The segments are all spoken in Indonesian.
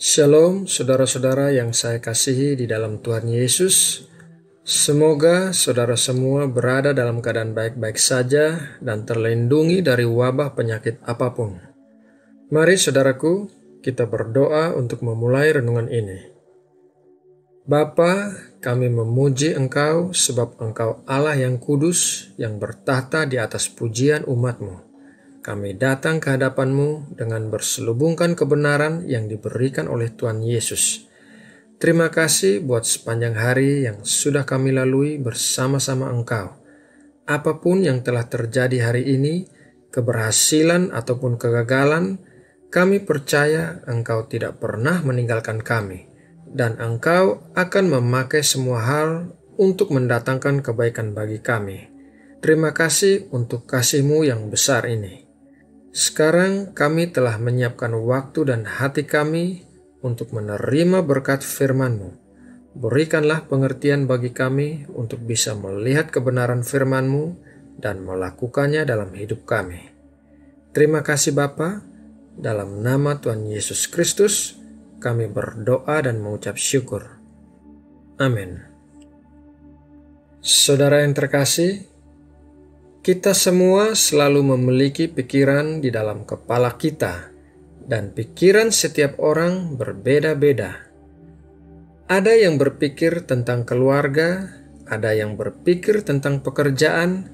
Shalom, saudara-saudara yang saya kasihi di dalam Tuhan Yesus. Semoga saudara semua berada dalam keadaan baik-baik saja dan terlindungi dari wabah penyakit apapun. Mari saudaraku, kita berdoa untuk memulai renungan ini. Bapa, kami memuji Engkau sebab Engkau Allah yang kudus yang bertahta di atas pujian umat-Mu. Kami datang ke hadapan-Mu dengan berselubungkan kebenaran yang diberikan oleh Tuhan Yesus. Terima kasih buat sepanjang hari yang sudah kami lalui bersama-sama Engkau. Apapun yang telah terjadi hari ini, keberhasilan ataupun kegagalan, kami percaya Engkau tidak pernah meninggalkan kami, dan Engkau akan memakai semua hal untuk mendatangkan kebaikan bagi kami. Terima kasih untuk kasih-Mu yang besar ini. Sekarang kami telah menyiapkan waktu dan hati kami untuk menerima berkat firman-Mu. Berikanlah pengertian bagi kami untuk bisa melihat kebenaran firman-Mu dan melakukannya dalam hidup kami. Terima kasih Bapa, dalam nama Tuhan Yesus Kristus kami berdoa dan mengucap syukur. Amin. Saudara yang terkasih, kita semua selalu memiliki pikiran di dalam kepala kita, dan pikiran setiap orang berbeda-beda. Ada yang berpikir tentang keluarga, ada yang berpikir tentang pekerjaan,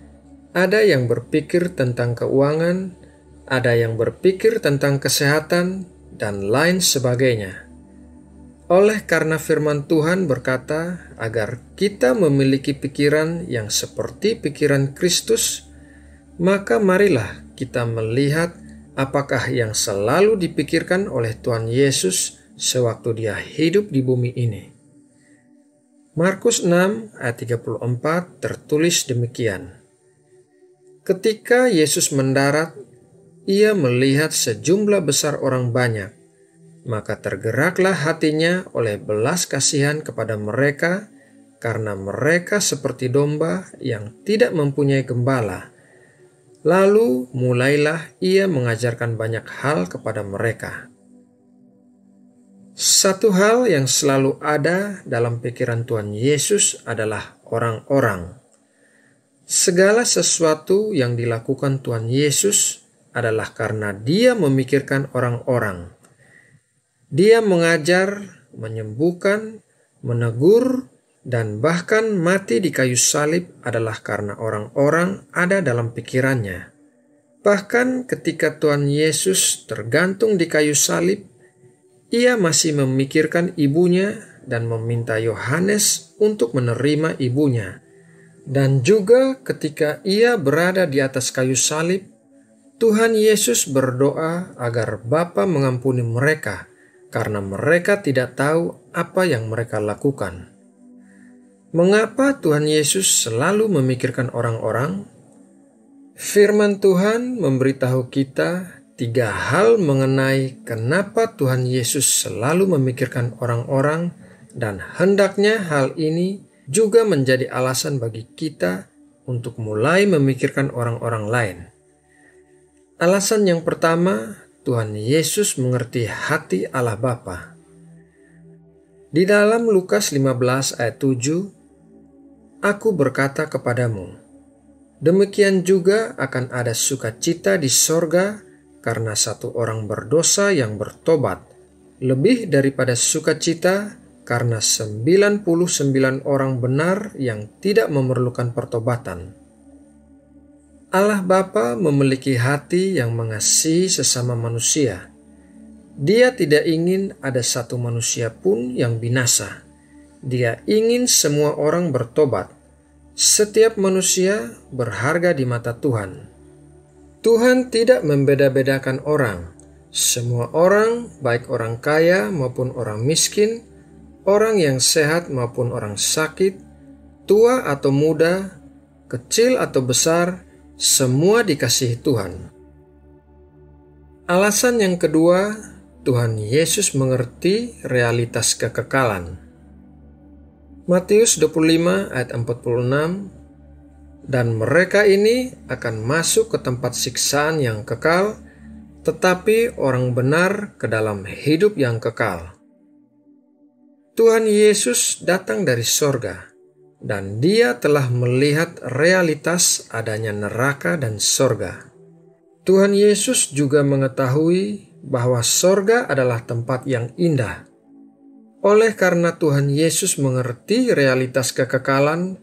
ada yang berpikir tentang keuangan, ada yang berpikir tentang kesehatan, dan lain sebagainya. Oleh karena firman Tuhan berkata agar kita memiliki pikiran yang seperti pikiran Kristus, maka marilah kita melihat apakah yang selalu dipikirkan oleh Tuhan Yesus sewaktu Dia hidup di bumi ini. Markus 6 ayat 34 tertulis demikian. Ketika Yesus mendarat, Ia melihat sejumlah besar orang banyak. Maka tergeraklah hatinya oleh belas kasihan kepada mereka, karena mereka seperti domba yang tidak mempunyai gembala. Lalu mulailah Ia mengajarkan banyak hal kepada mereka. Satu hal yang selalu ada dalam pikiran Tuhan Yesus adalah orang-orang. Segala sesuatu yang dilakukan Tuhan Yesus adalah karena Dia memikirkan orang-orang. Dia mengajar, menyembuhkan, menegur, dan bahkan mati di kayu salib adalah karena orang-orang ada dalam pikirannya. Bahkan ketika Tuhan Yesus tergantung di kayu salib, Ia masih memikirkan ibunya dan meminta Yohanes untuk menerima ibunya. Dan juga ketika Ia berada di atas kayu salib, Tuhan Yesus berdoa agar Bapa mengampuni mereka, karena mereka tidak tahu apa yang mereka lakukan. Mengapa Tuhan Yesus selalu memikirkan orang-orang? Firman Tuhan memberitahu kita 3 hal mengenai kenapa Tuhan Yesus selalu memikirkan orang-orang, dan hendaknya hal ini juga menjadi alasan bagi kita untuk mulai memikirkan orang-orang lain. Alasan yang pertama, Tuhan Yesus mengerti hati Allah Bapa. Di dalam Lukas 15 ayat 7, Aku berkata kepadamu, demikian juga akan ada sukacita di sorga karena satu orang berdosa yang bertobat, lebih daripada sukacita karena 99 orang benar yang tidak memerlukan pertobatan. Allah Bapa memiliki hati yang mengasihi sesama manusia. Dia tidak ingin ada satu manusia pun yang binasa. Dia ingin semua orang bertobat. Setiap manusia berharga di mata Tuhan. Tuhan tidak membeda-bedakan orang. Semua orang, baik orang kaya maupun orang miskin, orang yang sehat maupun orang sakit, tua atau muda, kecil atau besar, semua dikasihi Tuhan. Alasan yang kedua, Tuhan Yesus mengerti realitas kekekalan. Matius 25 ayat 46, dan mereka ini akan masuk ke tempat siksaan yang kekal, tetapi orang benar ke dalam hidup yang kekal. Tuhan Yesus datang dari sorga, dan Dia telah melihat realitas adanya neraka dan sorga. Tuhan Yesus juga mengetahui bahwa sorga adalah tempat yang indah. Oleh karena Tuhan Yesus mengerti realitas kekekalan,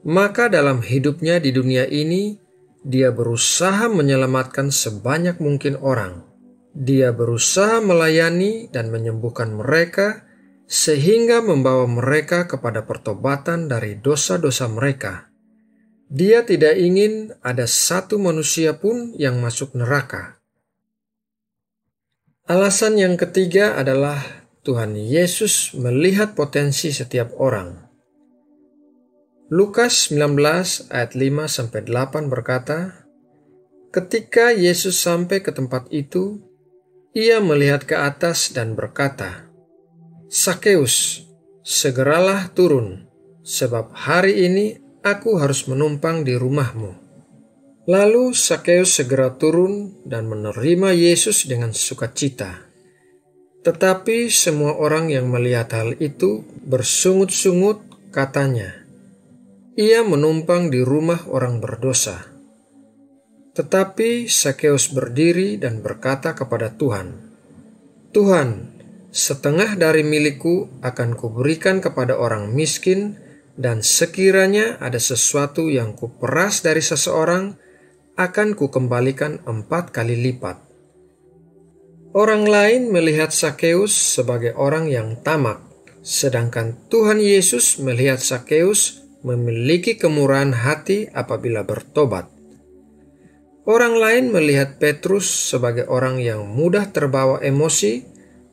maka dalam hidupnya di dunia ini, Dia berusaha menyelamatkan sebanyak mungkin orang. Dia berusaha melayani dan menyembuhkan mereka, sehingga membawa mereka kepada pertobatan dari dosa-dosa mereka. Dia tidak ingin ada satu manusia pun yang masuk neraka. Alasan yang ketiga adalah Tuhan Yesus melihat potensi setiap orang. Lukas 19 ayat 5-8 berkata, ketika Yesus sampai ke tempat itu, Ia melihat ke atas dan berkata, Sakeus, segeralah turun, sebab hari ini aku harus menumpang di rumahmu. Lalu Sakeus segera turun dan menerima Yesus dengan sukacita. Tetapi semua orang yang melihat hal itu bersungut-sungut, katanya, Ia menumpang di rumah orang berdosa. Tetapi Sakeus berdiri dan berkata kepada Tuhan, Tuhan, setengah dari milikku akan kuberikan kepada orang miskin, dan sekiranya ada sesuatu yang kuperas dari seseorang, akan kukembalikan 4 kali lipat. Orang lain melihat Sakeus sebagai orang yang tamak, sedangkan Tuhan Yesus melihat Sakeus memiliki kemurahan hati apabila bertobat. Orang lain melihat Petrus sebagai orang yang mudah terbawa emosi,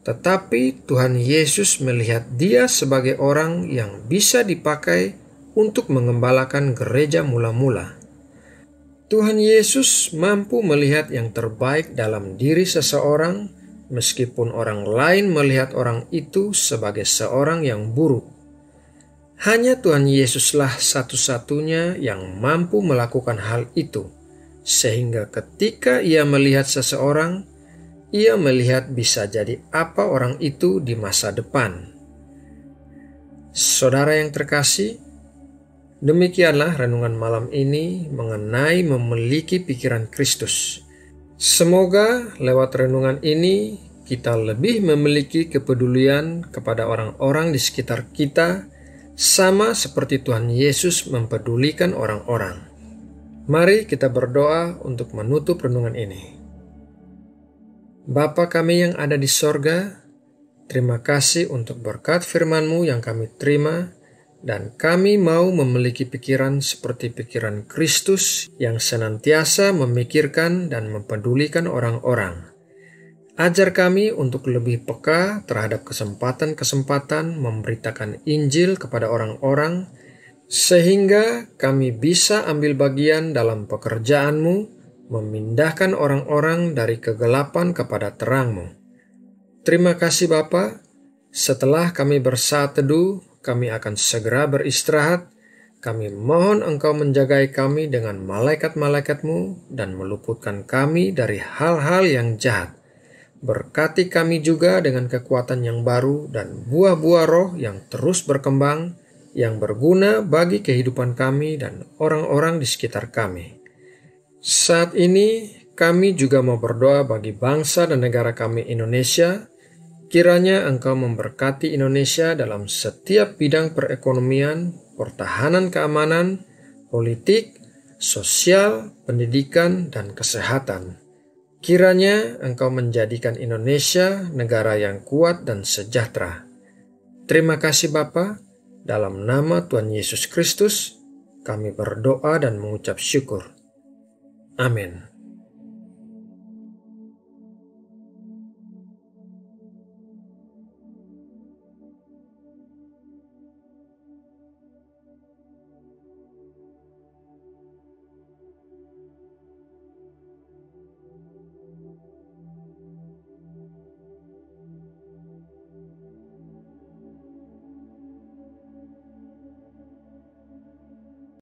tetapi Tuhan Yesus melihat dia sebagai orang yang bisa dipakai untuk mengembalakan gereja mula-mula. Tuhan Yesus mampu melihat yang terbaik dalam diri seseorang, meskipun orang lain melihat orang itu sebagai seorang yang buruk. Hanya Tuhan Yesuslah satu-satunya yang mampu melakukan hal itu, sehingga ketika Ia melihat seseorang, Ia melihat bisa jadi apa orang itu di masa depan. Saudara yang terkasih, demikianlah renungan malam ini mengenai memiliki pikiran Kristus. Semoga lewat renungan ini kita lebih memiliki kepedulian kepada orang-orang di sekitar kita, sama seperti Tuhan Yesus mempedulikan orang-orang. Mari kita berdoa untuk menutup renungan ini. Bapa kami yang ada di sorga, terima kasih untuk berkat firman-Mu yang kami terima, dan kami mau memiliki pikiran seperti pikiran Kristus yang senantiasa memikirkan dan mempedulikan orang-orang. Ajar kami untuk lebih peka terhadap kesempatan-kesempatan memberitakan Injil kepada orang-orang, sehingga kami bisa ambil bagian dalam pekerjaan-Mu, memindahkan orang-orang dari kegelapan kepada terang-Mu. Terima kasih Bapa. Setelah kami bersaat teduh, kami akan segera beristirahat. Kami mohon Engkau menjagai kami dengan malaikat-malaikat-Mu dan meluputkan kami dari hal-hal yang jahat. Berkati kami juga dengan kekuatan yang baru dan buah-buah roh yang terus berkembang, yang berguna bagi kehidupan kami dan orang-orang di sekitar kami. Saat ini kami juga mau berdoa bagi bangsa dan negara kami Indonesia. Kiranya Engkau memberkati Indonesia dalam setiap bidang perekonomian, pertahanan keamanan, politik, sosial, pendidikan, dan kesehatan. Kiranya Engkau menjadikan Indonesia negara yang kuat dan sejahtera. Terima kasih Bapa, dalam nama Tuhan Yesus Kristus, kami berdoa dan mengucap syukur. Amin.